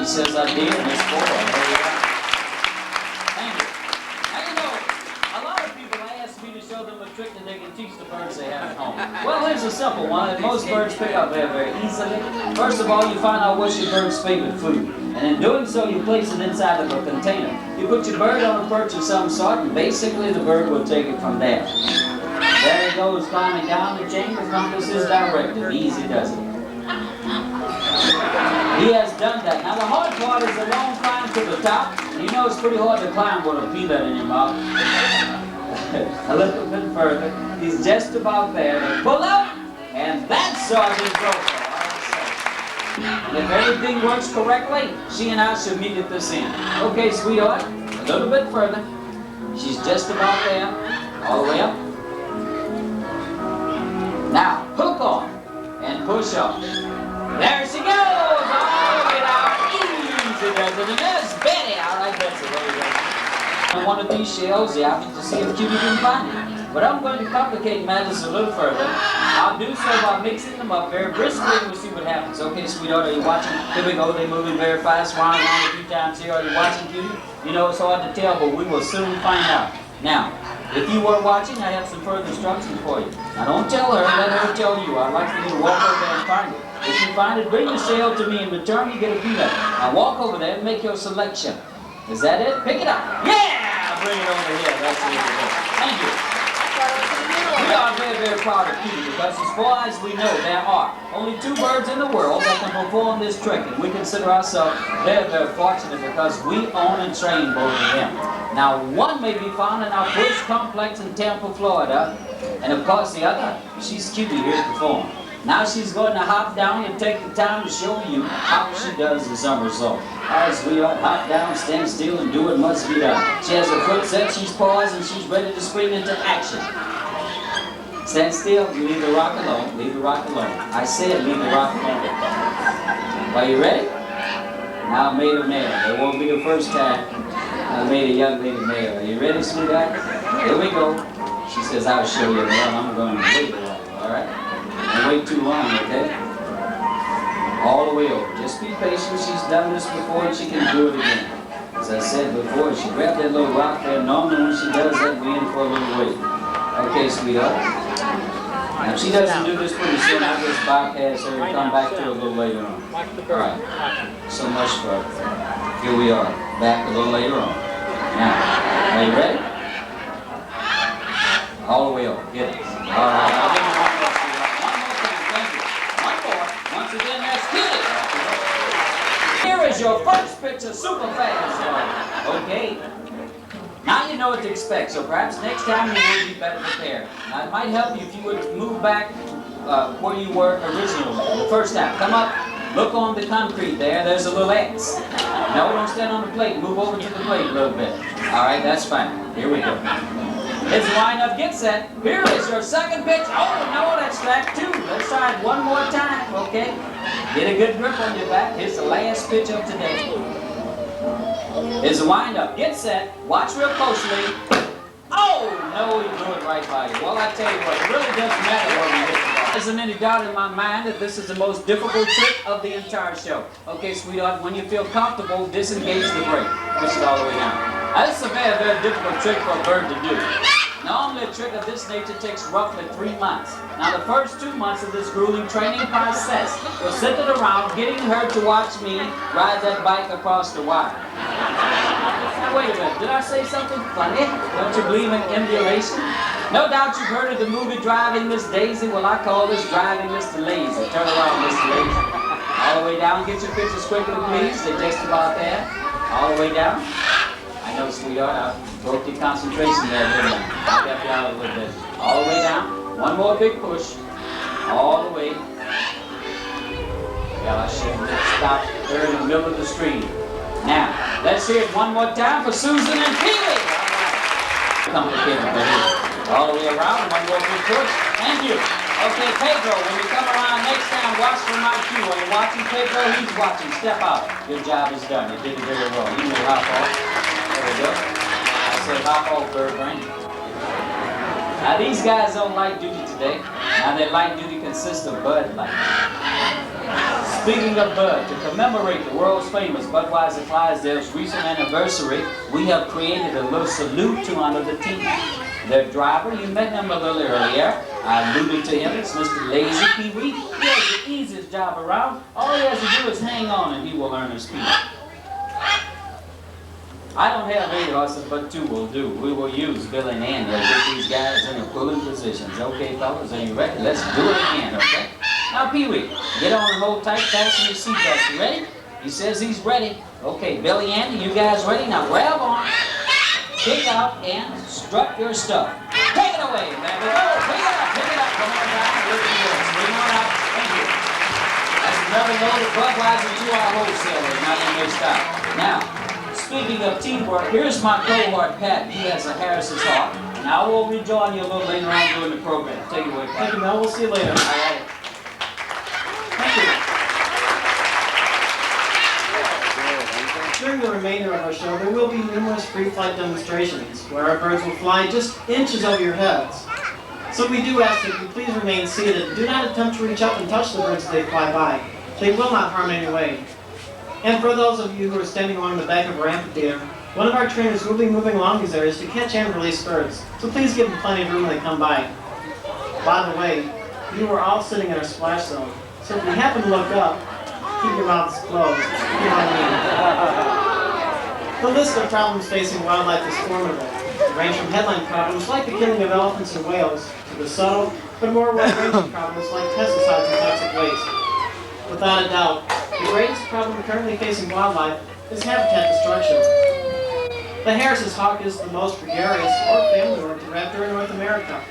He says I did, and it's 4. Thank you. Now you know, a lot of people ask me to show them a trick that they can teach the birds they have at home. Well, here's a simple one that most birds pick up very, very easily. First of all, you find out what's your bird's favorite food. And in doing so, you place it inside of a container. You put your bird on a perch of some sort, and basically the bird will take it from there. There he goes, climbing down the chain. The compass is directed. Easy does it. He has done that. Now the hard part is the long climb to the top. You know it's pretty hard to climb with a peanut in your mouth. A little bit further. He's just about there. They pull up, and that's Sergeant Groper. And if everything works correctly, she and I should meet at this end. Okay, sweetheart, a little bit further. She's just about there. All the way up. Now, hook on and push up. There she goes! All the way down. Easy does it. And there's Betty. All right, that's it. There we go. On one of these shells, yeah, to see if Cutie can find it. But I'm going to complicate matters a little further. I'll do so by mixing them up very briskly, and we'll see what happens. Okay, sweetheart, are you watching? Here we go. They're moving very fast. Round and round a few times here. Are you watching, Cutie? You know, it's hard to tell, but we will soon find out. Now, if you were watching, I have some further instructions for you. Now, don't tell her. Let her tell you. I'd like for you to walk over there and find it. If you find it, bring the shell to me. In return, you get a peanut. Now, walk over there and make your selection. Is that it? Pick it up. Yeah! Bring it over here. That's it. Thank you. We are very, very proud of Cutie because as far as we know, there are only 2 birds in the world that can perform this trick, and we consider ourselves very, very fortunate because we own and train both of them. Now, one may be found in our Bush Complex in Tampa, Florida, and of course the other, she's Cutie here to perform. Now she's going to hop down and take the time to show you how she does the somersault. As we are, hop down, stand still, and do what must be done. She has her foot set, she's paused, and she's ready to spring into action. Stand still, leave the rock alone, leave the rock alone. I said leave the rock alone. Are you ready? Now I made a male. It won't be the first time I made a young lady male. Are you ready, sweetheart? Here we go. She says, I'll show you. Well, I'm going to wait a while, all right? Don't wait too long, okay? All the way over. Just be patient. She's done this before and she can do it again. As I said before, she grabbed that little rock there. Normally when she does that, we in for a little wait. Okay, sweetheart. Now, if she doesn't do this pretty soon, I'll just bypass her and come back to her a little later on. All right. So much for here we are. Back a little later on. Now, are you ready? All the way over. Get it. All right. I'll give you one more, sweetheart. One more time. Thank you. One more. Once again, that's Cutie. Here is your first picture, super fast. Okay. Now you know what to expect, so perhaps next time you will be better prepared. Now it might help you if you would move back where you were originally, the first time. Come up, look on the concrete there, there's a little X. No, don't stand on the plate, move over to the plate a little bit. All right, that's fine. Here we go. It's line up, get set. Here is your second pitch. Oh, no, that's track 2. Let's try it one more time, okay? Get a good grip on your back. Here's the last pitch of today. Here's a wind-up. Get set. Watch real closely. Oh, no, he blew it right by you. Well, I tell you what, it really doesn't matter where we hit the ball. There isn't any doubt in my mind that this is the most difficult trick of the entire show. Okay, sweetheart, when you feel comfortable, disengage the brake. Push it all the way down. Now, this is a very, very difficult trick for a bird to do. Normally, a trick of this nature takes roughly 3 months. Now, the first 2 months of this grueling training process was centered around getting her to watch me ride that bike across the wire. Now, wait a minute. Did I say something funny? Don't you believe in emulation? No doubt you've heard of the movie Driving Miss Daisy. Well, I call this Driving Mr. Lazy. Turn around, Mr. Lazy. All the way down. Get your pictures quickly, please. They're just about there. All the way down. I know, sweetheart, I broke your concentration there, didn't I? I kept you out a little bit. All the way down. One more big push. All the way. Well, I shouldn't have stopped there in the middle of the stream. Now, let's hear it one more time for Susan and Peely. Complicated, baby. All the way around. One more big push. Thank you. Okay, Pedro, when you come around next time, watch for my cue. When you're watching Pedro, he's watching. Step out. Your job is done. You did it very well. You know how far. There we go. I said hop off, bird brain. Now these guys don't light duty today. Now their light duty consists of Bud Light. Speaking of Bud, to commemorate the world's famous Budweiser Clydesdale's recent anniversary, we have created a little salute to honor the team. Their driver, you met him a little earlier. I alluded to him. It's Mr. Lazy Pee-wee. He has the easiest job around. All he has to do is hang on and he will earn his feet. I don't have 8 horses, but 2 will do. We will use Bill and Andy to get these guys in their pulling positions. Okay, fellas, are you ready? Let's do it again, okay? Now, Pee-wee, get on and hold tight, fasten your seatbelts. You ready? He says he's ready. Okay, Billy, Andy, you guys ready? Now grab on, kick out, and strut your stuff. Take it away, baby. Go, pick it up, come on down, looking good. Bring on out, thank you. That's another note of Budweiser to our wholesalers, not in their stock. Now, speaking of teamwork, here's my cohort, Pat. He has a Harris's Hawk. And I will rejoin you a little later on during the program. Take it away, Pat. Thank you, Mel. We'll see you later. All right. Thank you. During the remainder of our show, there will be numerous free flight demonstrations where our birds will fly just inches over your heads. So we do ask that you please remain seated. Do not attempt to reach up and touch the birds as they fly by. They will not harm in any way. And for those of you who are standing along the back of our amphitheater, one of our trainers will be moving along these areas to catch and release birds. So please give them plenty of room when they come by. By the way, you are all sitting in our splash zone. So if you happen to look up, keep your mouths closed. You know what I mean. The list of problems facing wildlife is formidable. They range from headline problems like the killing of elephants and whales to the subtle but more wide-ranging problems like pesticides and toxic waste. Without a doubt, the greatest problem currently facing wildlife is habitat destruction. The Harris's Hawk is the most gregarious or family-oriented raptor in North America,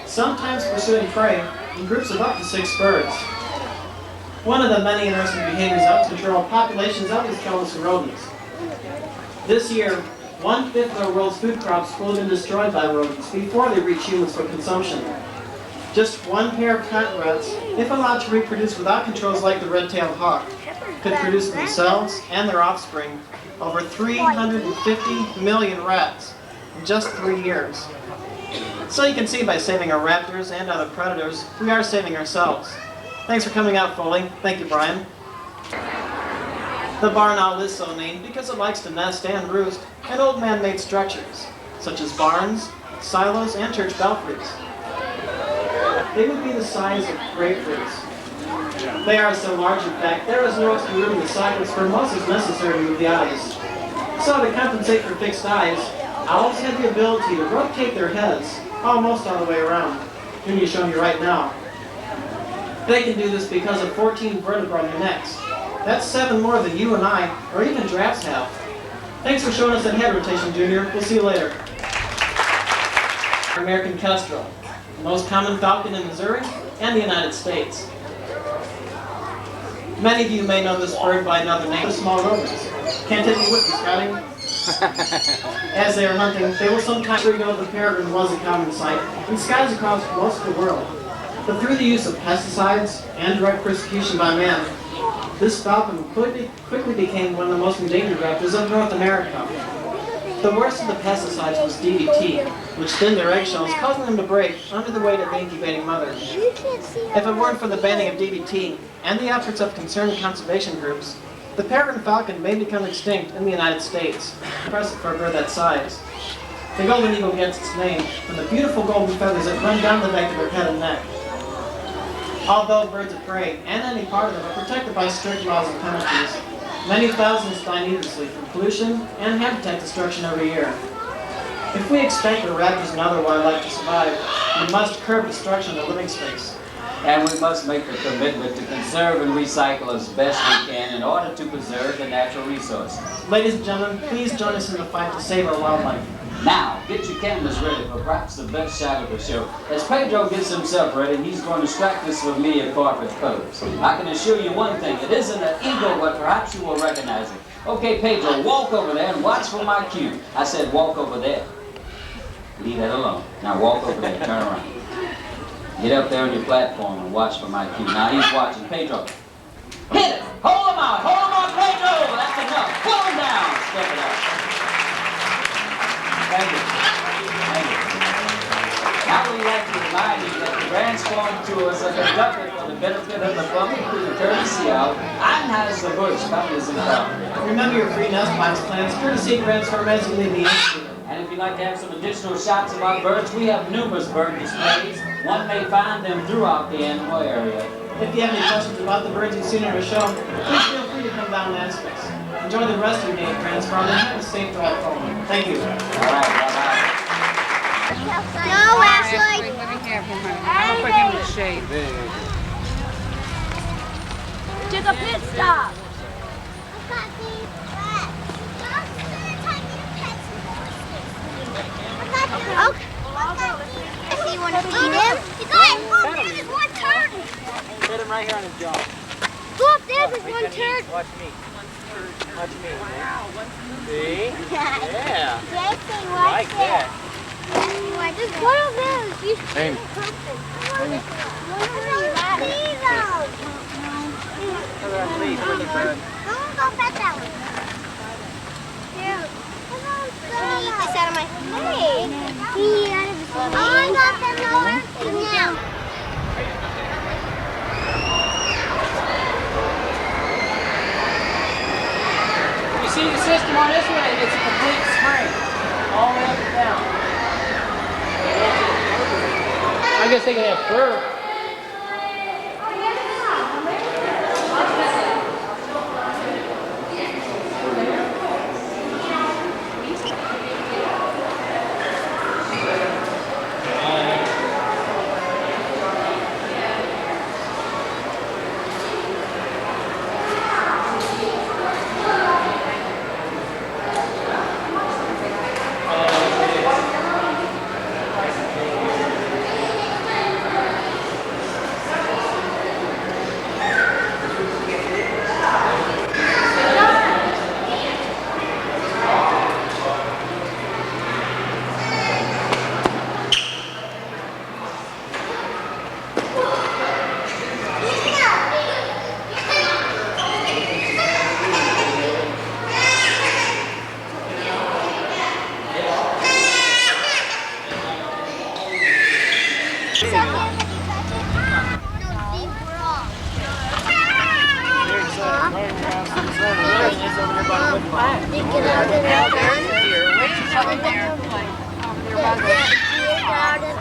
sometimes pursuing prey in groups of up to 6 birds. One of the many interesting behaviors out to control populations of these killers and rodents. This year, 1/5 of the world's food crops will have been destroyed by rodents before they reach humans for consumption. Just one pair of cotton rats, if allowed to reproduce without controls like the red-tailed hawk, could produce themselves and their offspring over 350 million rats in just 3 years. So you can see by saving our raptors and other predators, we are saving ourselves. Thanks for coming out, Foley. Thank you, Brian. The barn owl is so named because it likes to nest and roost in old man-made structures, such as barns, silos, and church belfries. They would be the size of grapefruits. They are so large, in fact, there is no extra room in the sockets for most is necessary to move the eyes. So to compensate for fixed eyes, owls have the ability to rotate their heads almost all the way around. I'm going to show you right now. They can do this because of 14 vertebrae on their necks. That's 7 more than you and I, or even giraffes have. Thanks for showing us that head rotation, Junior. We'll see you later. American kestrel, the most common falcon in Missouri and the United States. Many of you may know this bird by another name, the small rovers. Can't take me with you, Scotty. As they are hunting, they will sometimes know the peregrine was a common sight in skies across most of the world. But through the use of pesticides and direct persecution by man, this falcon quickly became one of the most endangered raptors of North America. The worst of the pesticides was DDT, which thinned their eggshells, causing them to break under the weight of the incubating mother. If it weren't for the banning of DDT and the efforts of concerned conservation groups, the peregrine falcon may become extinct in the United States. Impressive for a bird that size. The golden eagle gets its name from the beautiful golden feathers that run down the back of their head and neck. Although birds of prey and any part of them are protected by strict laws and penalties, many thousands die needlessly from pollution and habitat destruction every year. If we expect the raptors and other wildlife to survive, we must curb destruction of living space. And we must make a commitment to conserve and recycle as best we can in order to preserve the natural resources. Ladies and gentlemen, please join us in the fight to save our wildlife. Now, get your cameras ready for perhaps the best shot of the show. As Pedro gets himself ready, he's going to strike this familiar corporate pose. I can assure you one thing, it isn't an eagle, but perhaps you will recognize it. Okay, Pedro, walk over there and watch for my cue. I said walk over there. Leave that alone. Now walk over there, turn around. Get up there on your platform and watch for my cue. Now he's watching. Pedro, hit it! Hold him out! Hold him out, Pedro! That's enough. Pull him down. Step it up. Thank you. Thank you. Now we'd like to remind you that the Transform tours are conducted for the benefit of the public through the courtesy of Anheuser-Busch Companies and Company. Remember your free nest box plans, courtesy grants from as you leave the institute. And if you'd like to have some additional shots of our birds, we have numerous bird displays. One may find them throughout the animal area. If you have any questions about the birds you've seen in our show, please feel free to come down and ask us. Enjoy the rest of your day at Transform and have a safe drive home. Thank you. All right, bye-bye. No, Ashley. Let me have him, honey. I'm gonna put him in the shade. Took a pit stop. Okay. If you want to feed him, there's one turn. Put him right here on his jaw. Go up there, there's one turn. Watch me. Watch me. See? Yeah. Jason, Like watch that. it. There's one of those. You should Amy. Please, where's the bird? I'm gonna go pet that one. Here. Let me eat this out of my face. Oh my God, there's nowhere now. You see the system on this one? It's a complete spring, all the way up and down. I guess they can have fur.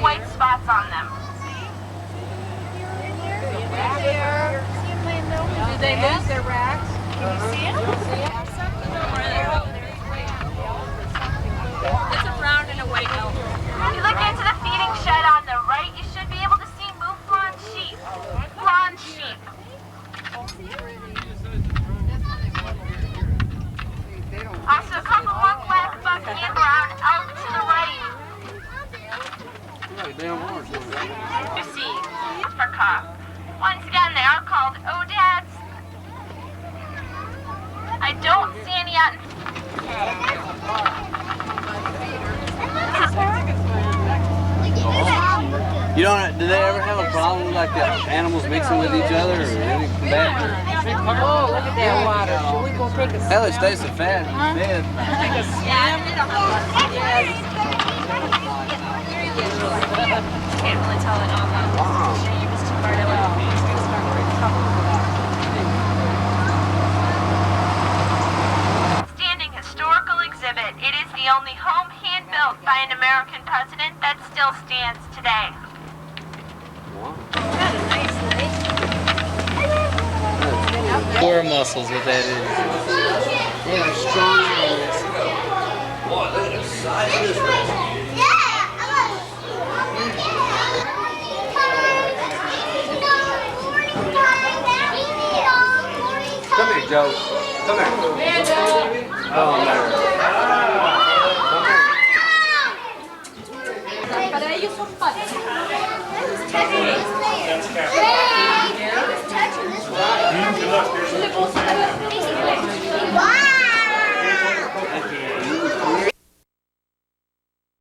White spots on them. Did they lose their racks? Can you see them? It's a brown and a white elk. If you look into the feeding shed on the right, you should be able to see mouflon sheep. Blonde sheep. Also, a couple more black buck and brown elk to the right. You see, Africa. Once again, they are called odads. I don't see any out in... You don't, do they ever have a problem like the animals mixing with each other or any combat? Oh, look at that water. Should we go take a Hell, it stays so fat. Man. Can't really tell it on that. You just too far away. Standing historical exhibit. It is the only home hand-built by an American president that still stands today. Core muscles, what that is. They are strong animals. Boy, look at the size of this one. Come here, Joe. Come here. Oh,